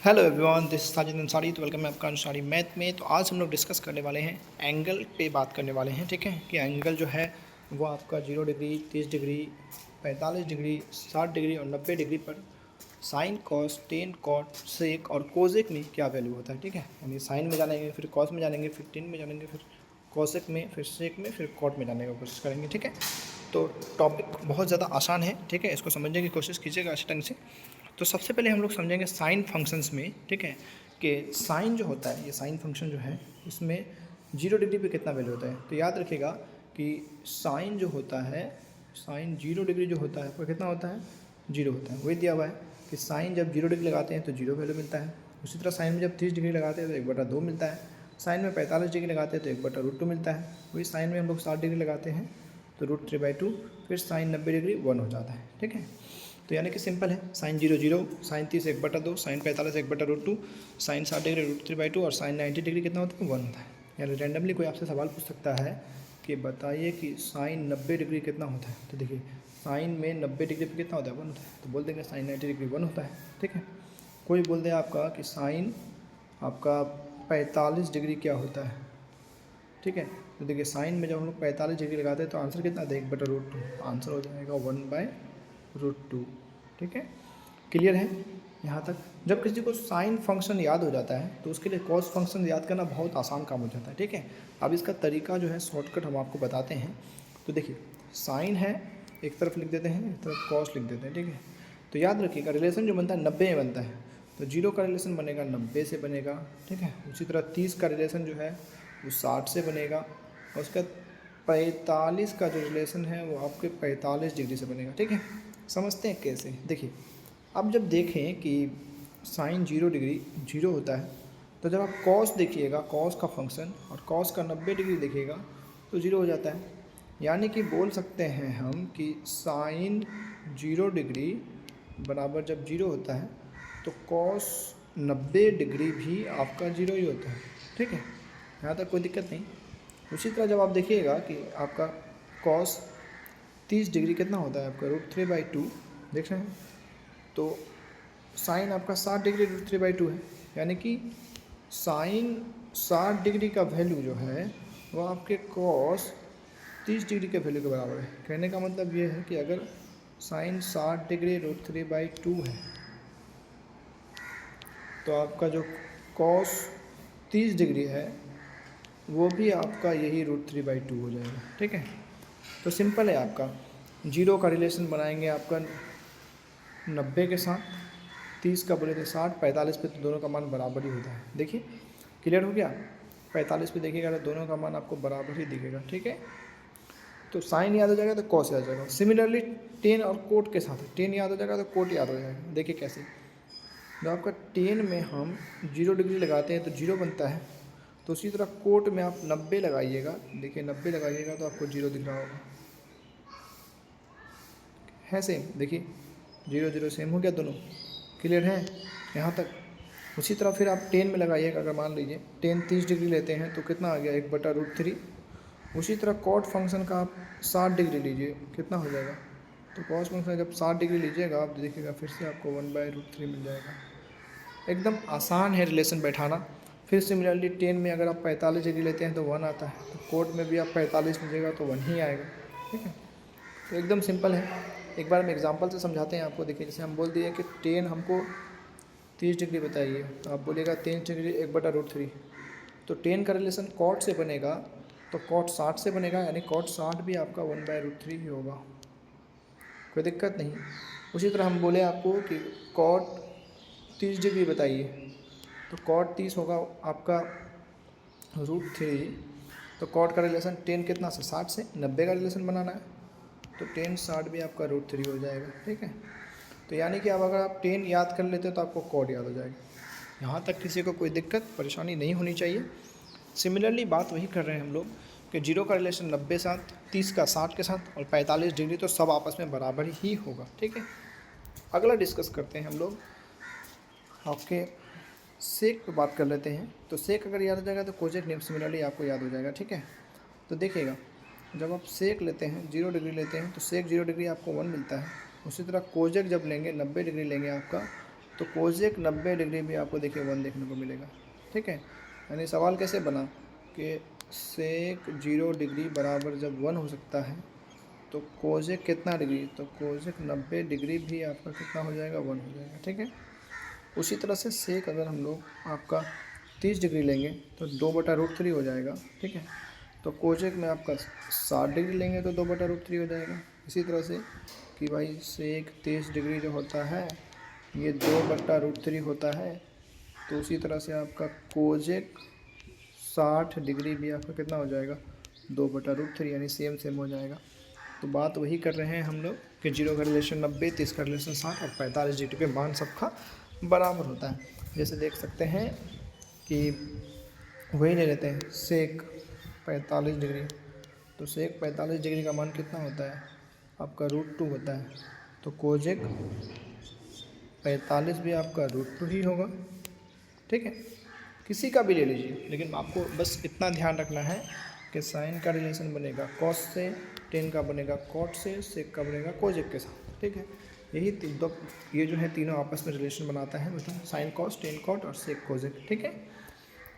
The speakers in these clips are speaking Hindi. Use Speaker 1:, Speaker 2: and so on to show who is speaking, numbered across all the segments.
Speaker 1: Hello everyone, this Sajid Ansari. तो वेलकम है आपका अंसारी मैथ में। तो आज हम लोग डिस्कस करने वाले हैं एंगल पे बात करने वाले हैं। ठीक है कि एंगल जो है वो आपका 0 डिग्री, 30 डिग्री, 45 डिग्री, 60 डिग्री और 90 डिग्री पर साइन, कॉस, टेन, कॉट, सेक और कोजेक में क्या वैल्यू होता है। ठीक है, यानी साइन में जानेंगे, फिर कॉस में जानेंगे, फिर टेन में जानेंगे, फिर कॉसेक में, फिर सेक में, फिर कॉट में जाने की कोशिश करेंगे। ठीक है, तो टॉपिक बहुत ज़्यादा आसान है। ठीक है, इसको समझने की कोशिश कीजिएगा अच्छे ढंग से। तो सबसे पहले हम लोग समझेंगे साइन फंक्शंस में। ठीक है, कि साइन जो होता है, ये साइन फंक्शन जो है उसमें 0 डिग्री पे कितना वैल्यू होता है। तो याद रखिएगा कि साइन जो होता है, साइन 0 डिग्री जो होता है वो कितना होता है, 0 होता है। वही दिया हुआ है कि साइन जब 0 डिग्री लगाते हैं तो 0 वैल्यू मिलता है। उसी तरह साइन में जब 30 डिग्री लगाते हैं तो 1/2 मिलता है। साइन में 45 डिग्री लगाते हैं तो 1/√2 मिलता है। वही साइन में हम लोग 60 डिग्री लगाते हैं तो √3/2। फिर साइन 90 डिग्री 1 हो जाता है। ठीक है, तो यानी कि सिंपल है, sine 0 0, sine 30 1/2, sine 45 1/√2, sine 60 degree √3/2 और साइन 90 डिग्री कितना होता है, 1 होता है। यानी रैंडमली कोई आपसे सवाल पूछ सकता है कि बताइए कि साइन 90 डिग्री कितना होता है। तो देखिए, साइन में 90 डिग्री पे कितना होता है, 1 होता है। तो बोल देंगे साइन 90 डिग्री 1 होता है। ठीक है, कोई बोल दे आपका कि साइन आपका 45 डिग्री क्या होता है। ठीक है, तो देखिए साइन में जब हम लोग 45 डिग्री लगाते हैं तो आंसर कितना आता है, 1/√2। आंसर हो जाएगा 1/√2। ठीक है, क्लियर है यहाँ तक। जब किसी को साइन फंक्शन याद हो जाता है तो उसके लिए कॉस फंक्शन याद करना बहुत आसान काम हो जाता है। ठीक है, अब इसका तरीका जो है शॉर्टकट हम आपको बताते हैं। तो देखिए, साइन है, एक तरफ लिख देते हैं, एक तरफ कॉस लिख देते हैं। ठीक है, तो याद रखिएगा रिलेशन जो बनता है 90 में बनता है। तो 0 का रिलेशन बनेगा 90 से बनेगा। ठीक है, उसी तरह 30 का रिलेशन जो है वो 60 से बनेगा और उसका 45 का जो रिलेशन है वो आपके 45 डिग्री से बनेगा। ठीक है, समझते हैं कैसे। देखिए, अब जब देखें कि साइन 0 डिग्री 0 होता है तो जब आप कॉस देखिएगा, कॉस का फंक्शन और कॉस का 90 डिग्री देखिएगा तो 0 हो जाता है। यानी कि बोल सकते हैं हम कि साइन 0 डिग्री बराबर जब 0 होता है तो कॉस 90 डिग्री भी आपका 0 ही होता है। ठीक है, यहाँ तक कोई दिक्कत नहीं। उसी तरह जब आप देखिएगा कि आपका कॉस 30 डिग्री कितना होता है आपका, √3/2 देख रहे हैं। तो साइन आपका 60 डिग्री √3/2 है। यानी कि साइन 60 डिग्री का वैल्यू जो है वो आपके कॉस 30 डिग्री के वैल्यू के बराबर है। कहने का मतलब ये है कि अगर साइन 60 डिग्री √3/2 है तो आपका जो कॉस 30 डिग्री है वो भी आपका यही √3/2 हो जाएगा। ठीक है, तो सिंपल है आपका। 0 का रिलेशन बनाएंगे आपका 90 के साथ, 30 का बोले थे 60, 45 पे तो दोनों का मान बराबर ही होता है। देखिए, क्लियर हो गया। 45 पे देखिएगा तो दोनों का मान आपको बराबर ही दिखेगा। ठीक है, तो साइन याद हो जाएगा तो कॉस याद हो जाएगा। सिमिलरली टेन और कोट के साथ, टेन याद हो जाएगा तो कोट याद हो जाएगा। देखिए कैसे, जब आपका टेन में हम 0 डिग्री लगाते हैं तो 0 बनता है, तो उसी तरह कोट में आप 90 लगाइएगा। देखिए 90 लगाइएगा तो आपको 0 दिख रहा होगा, है सेम। देखिए 0 0 सेम हो गया दोनों, क्लियर है यहाँ तक। उसी तरह फिर आप 10 में लगाइएगा। अगर मान लीजिए 10 30 डिग्री लेते हैं तो कितना आ गया, 1/√3। उसी तरह कॉट फंक्शन का आप 60 डिग्री लीजिए, कितना हो जाएगा। तो कॉस फंक्शन जब 60 डिग्री लीजिएगा आप देखिएगा फिर से आपको 1/√3 मिल जाएगा। एकदम आसान है रिलेशन बैठाना। फिर सिमिलरली 10 में अगर आप 45 डिग्री लेते हैं तो 1 आता है, तो कोट में भी आप 45 लीजिएगा तो 1 ही आएगा। ठीक है, तो एकदम सिंपल है। एक बार हम एग्जांपल से समझाते हैं आपको। देखिए, जैसे हम बोल दिए कि 10 हमको 30 डिग्री बताइए, तो आप बोलिएगा 30 डिग्री 1/√3। तो 10 का रिलेशन कॉट से बनेगा तो कॉट 60 से बनेगा, यानी कॉट 60 भी आपका 1/√3 ही होगा, कोई दिक्कत नहीं। उसी तरह हम बोले आपको कि कॉट 30 डिग्री बताइए, तो कॉट 30 होगा आपका √3। तो कॉट का रिलेशन 10 कितना से, 60 से। 90 का रिलेशन बनाना है तो 10 60 भी आपका √3 हो जाएगा। ठीक है, तो यानी कि अब अगर आप 10 याद कर लेते हो तो आपको कॉट याद हो जाएगा। यहाँ तक किसी को कोई दिक्कत परेशानी नहीं होनी चाहिए। सिमिलरली बात वही कर रहे हैं हम लोग कि 0 का रिलेशन 90 साथ, 30 का 60 के साथ और 45 डिग्री तो सब आपस में बराबर ही होगा। ठीक है, अगला डिस्कस करते हैं हम लोग आपके सेक पे बात कर लेते हैं। तो सेक अगर याद हो जाएगा तो कोजेक नेम सिमिलरली आपको याद हो जाएगा। ठीक है, तो देखिएगा जब आप सेक लेते हैं 0 डिग्री लेते हैं तो सेक 0 डिग्री आपको 1 मिलता है। उसी तरह कोजेक जब लेंगे 90 डिग्री लेंगे आपका तो कोजेक 90 डिग्री भी आपको देखिए 1 देखने को मिलेगा, ठीक है। यानी सवाल कैसे बना कि सेक 0 डिग्री बराबर जब 1 हो सकता है तो कोजेक कितना डिग्री, तो कोजेक 90 डिग्री भी आपका कितना हो जाएगा, 1 हो जाएगा, ठीक है। उसी तरह से सेक अगर हम लोग आपका 30 डिग्री लेंगे तो 2/√3 हो जाएगा, ठीक है। तो कोजेक में आपका 60 डिग्री लेंगे तो 2/√3 हो जाएगा। इसी तरह से कि भाई सेक 30 डिग्री जो होता है ये 2/√3 होता है, तो उसी तरह से आपका कोजेक 60 डिग्री भी आपका कितना हो जाएगा, 2/√3, यानी सेम सेम हो जाएगा। तो बात वही कर रहे हैं हम लोग कि 0 का रिलेशन 90, 30 का रिलेशन 60 और 45 डिग्री पे मान सबका बराबर होता है। जैसे देख सकते हैं कि वही ले लेते हैं सेक 45 डिग्री, तो सेक 45 डिग्री का मान कितना होता है आपका √2 होता है, तो कोजेक 45 भी आपका √2 ही होगा, ठीक है। किसी का भी ले लीजिए, लेकिन आपको बस इतना ध्यान रखना है कि साइन का रिलेशन बनेगा कॉस से, टेन का बनेगा कॉट से, सेक का बनेगा कोजेक के साथ, ठीक है। यही ये जो है तीनों आपस में रिलेशन बनाता है, मतलब साइन कॉस, टेन कॉट और सेक कोजेक, ठीक है।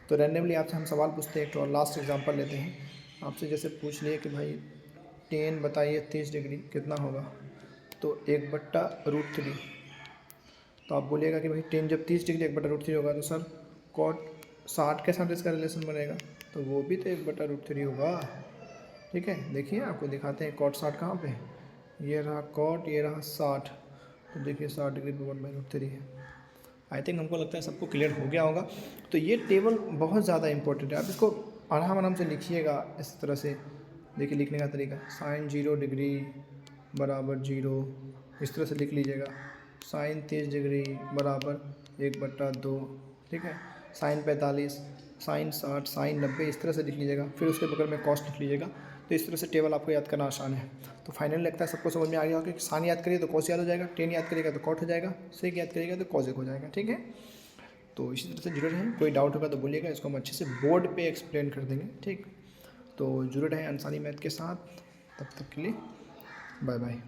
Speaker 1: तो रैंडमली आपसे हम सवाल पूछते हैं, एक और लास्ट एग्जांपल लेते हैं। आपसे जैसे पूछ लिए कि भाई टेन बताइए 30 डिग्री कितना होगा, तो 1/√3। तो आप बोलिएगा कि भाई टेन जब 30 डिग्री 1/√3 होगा तो सर कॉट 60 के साथ इसका रिलेशन बनेगा, तो वो भी तो 1/√3 होगा, ठीक है। देखिए आपको दिखाते हैं कॉट 60 कहाँ पे है, ये रहा कॉट, ये रहा 60, तो देखिए 60 डिग्री पे 1/√3 है। आई थिंक हमको लगता है सबको क्लियर हो गया होगा। तो ये टेबल बहुत ज़्यादा इंपॉर्टेंट है, आप इसको आराम आराम से लिखिएगा इस तरह से। देखिए लिखने का तरीका, साइन 0 डिग्री बराबर 0, इस तरह से लिख लीजिएगा। साइन 30 डिग्री बराबर 1/2, ठीक है। साइन 45, साइन 60, साइन 90, इस तरह से लिख लीजिएगा। फिर उसके बगल में कॉस्ट लिख लीजिएगा। तो इस तरह से टेबल आपको याद करना आसान है। तो फाइनली लगता है सबको समझ में आ गया होगा कि साइन याद करिए तो कॉस याद हो जाएगा, टेन याद करिएगा तो कॉट हो जाएगा, सेक याद करिएगा तो कॉजेक हो जाएगा, ठीक है। तो इसी तरह से जुड़े रहें, कोई डाउट होगा तो बोलिएगा, इसको हम अच्छे से बोर्ड पे एक्सप्लेन कर देंगे, ठीक। तो जुड़े रहें अंसारी मैथ के साथ, तब तक के लिए बाय बाय।